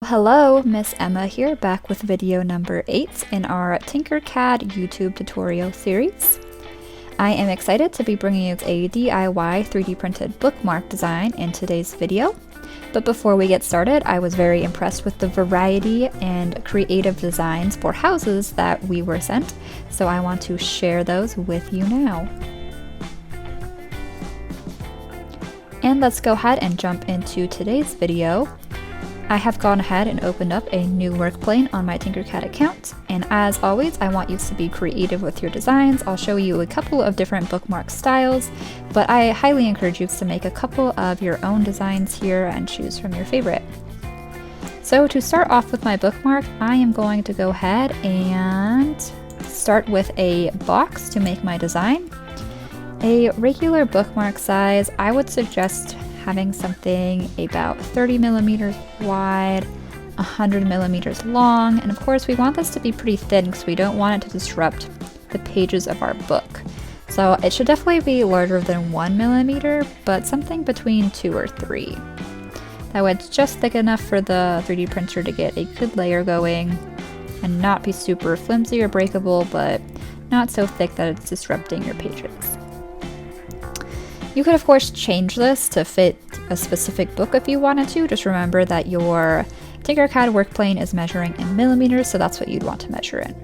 Hello, Miss Emma here, back with video number 8 in our TinkerCAD YouTube tutorial series. I am excited to be bringing you a DIY 3D printed bookmark design in today's video. But before we get started, I was very impressed with the variety and creative designs for houses that we were sent, so I want to share those with you now. And let's go ahead and jump into today's video. I have gone ahead and opened up a new work plane on my TinkerCAD account, and as always I want you to be creative with your designs. I'll show you a couple of different bookmark styles, but I highly encourage you to make a couple of your own designs here and choose from your favorite. So to start off with my bookmark, I am going to go ahead and start with a box to make my design. A regular bookmark size, I would suggest having something about 30 millimeters wide, 100 millimeters long, and of course we want this to be pretty thin because we don't want it to disrupt the pages of our book. So it should definitely be larger than 1 millimeter, but something between 2 or 3. That way it's just thick enough for the 3D printer to get a good layer going and not be super flimsy or breakable, but not so thick that it's disrupting your pages. You could of course change this to fit a specific book if you wanted to. Just remember that your TinkerCAD work plane is measuring in millimeters, so that's what you'd want to measure in.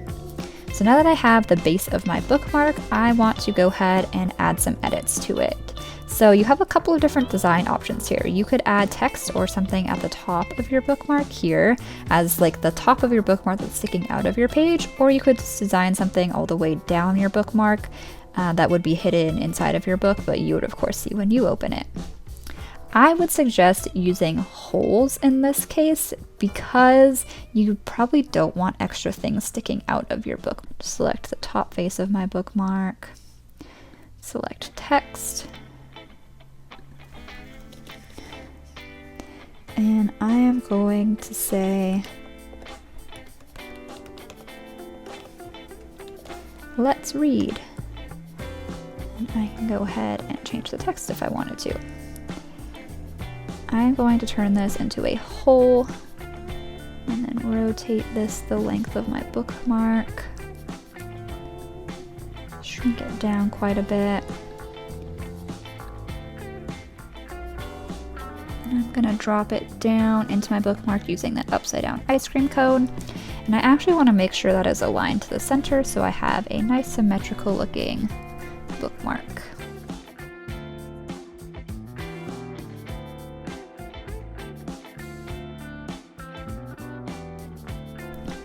So now that I have the base of my bookmark, I want to go ahead and add some edits to it. So you have a couple of different design options here. You could add text or something at the top of your bookmark here as like the top of your bookmark that's sticking out of your page, or you could design something all the way down your bookmark that would be hidden inside of your book, but you would of course see when you open it. I would suggest using holes in this case because you probably don't want extra things sticking out of your book. Select the top face of my bookmark, select text, and I am going to say, let's read. And I can go ahead and change the text if I wanted to. I'm going to turn this into a hole and then rotate this the length of my bookmark. Shrink it down quite a bit. And I'm going to drop it down into my bookmark using that upside down ice cream cone. And I actually want to make sure that is aligned to the center so I have a nice symmetrical looking bookmark.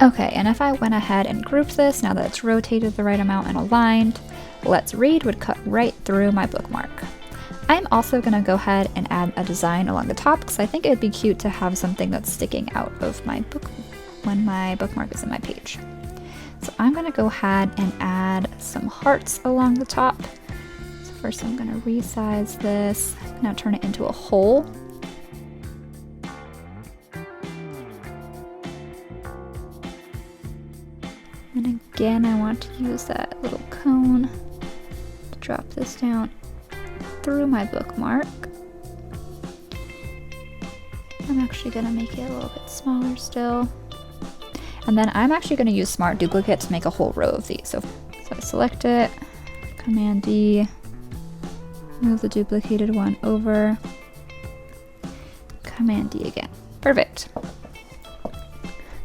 Okay, and if I went ahead and grouped this, now that it's rotated the right amount and aligned, let's read would cut right through my bookmark. I'm also going to go ahead and add a design along the top because I think it'd be cute to have something that's sticking out of my book when my bookmark is in my page. So I'm going to go ahead and add some hearts along the top. So first I'm going to resize this, now turn it into a hole. And again, I want to use that little cone to drop this down through my bookmark. I'm actually going to make it a little bit smaller still. And then I'm actually going to use Smart Duplicate to make a whole row of these. So I select it, Command D, move the duplicated one over, Command D again. Perfect.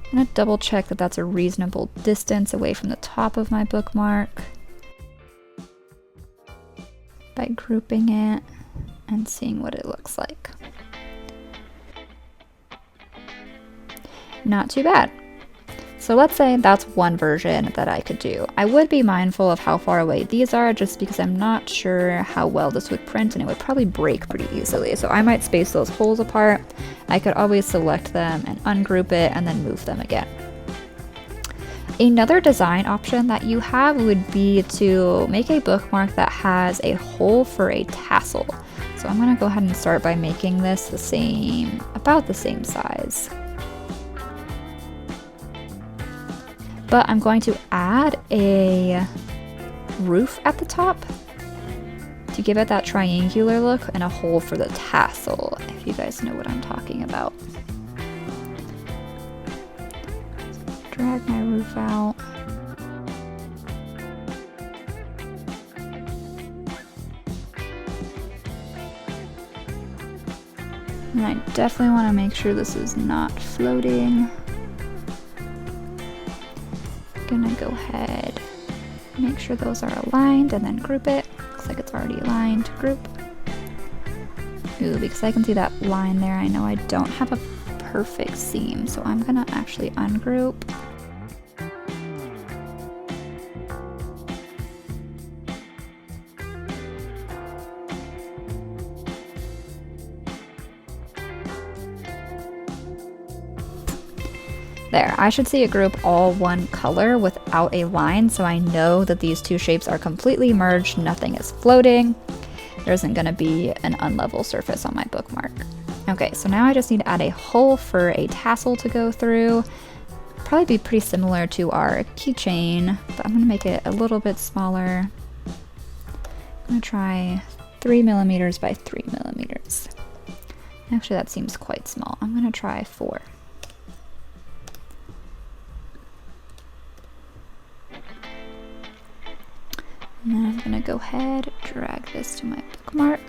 I'm going to double check that that's a reasonable distance away from the top of my bookmark by grouping it and seeing what it looks like. Not too bad. So let's say that's one version that I could do. I would be mindful of how far away these are just because I'm not sure how well this would print and it would probably break pretty easily. So I might space those holes apart. I could always select them and ungroup it and then move them again. Another design option that you have would be to make a bookmark that has a hole for a tassel. So I'm going to go ahead and start by making this about the same size. But I'm going to add a roof at the top to give it that triangular look and a hole for the tassel, if you guys know what I'm talking about. drag my roof out. And I definitely want to make sure this is not floating. Gonna go ahead, make sure those are aligned and then group it. Looks like it's already aligned. Group. Ooh, because I can see that line there, I know I don't have a perfect seam, so I'm gonna actually ungroup. There, I should see it group all one color without a line, so I know that these two shapes are completely merged, nothing is floating. There isn't going to be an unlevel surface on my bookmark. Okay, so now I just need to add a hole for a tassel to go through. Probably be pretty similar to our keychain, but I'm going to make it a little bit smaller. I'm going to try 3mm by 3mm. Actually, that seems quite small. I'm going to try 4. And then I'm gonna go ahead, drag this to my bookmark.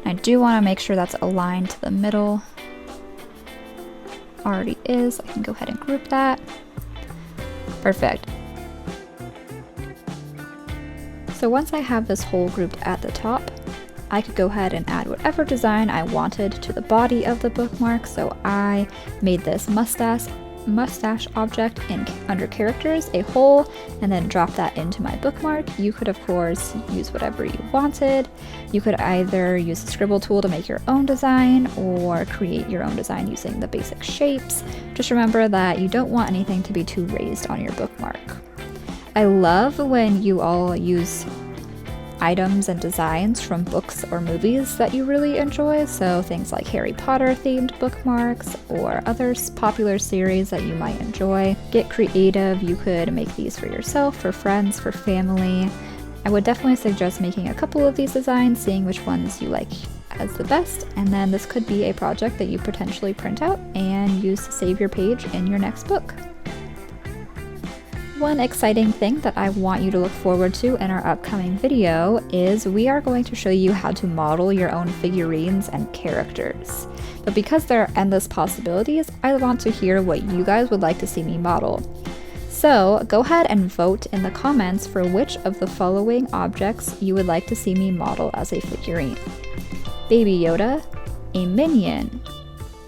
And I do want to make sure that's aligned to the middle. Already is. I can go ahead and group that. Perfect. So once I have this hole grouped at the top, I could go ahead and add whatever design I wanted to the body of the bookmark. So I made this mustache object under characters, a hole, and then drop that into my bookmark. You could of course use whatever you wanted. You could either use the scribble tool to make your own design or create your own design using the basic shapes. Just remember that you don't want anything to be too raised on your bookmark. I love when you all use items and designs from books or movies that you really enjoy, so things like Harry Potter themed bookmarks or other popular series that you might enjoy. Get creative. You could make these for yourself, for friends, for family. I would definitely suggest making a couple of these designs, seeing which ones you like as the best, and then this could be a project that you potentially print out and use to save your page in your next book. One exciting thing that I want you to look forward to in our upcoming video is we are going to show you how to model your own figurines and characters. But because there are endless possibilities, I want to hear what you guys would like to see me model. So go ahead and vote in the comments for which of the following objects you would like to see me model as a figurine. Baby Yoda, a minion,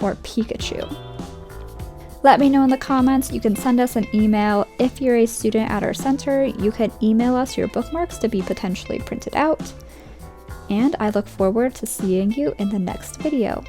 or Pikachu. Let me know in the comments. You can send us an email. If you're a student at our center, you can email us your bookmarks to be potentially printed out. And I look forward to seeing you in the next video.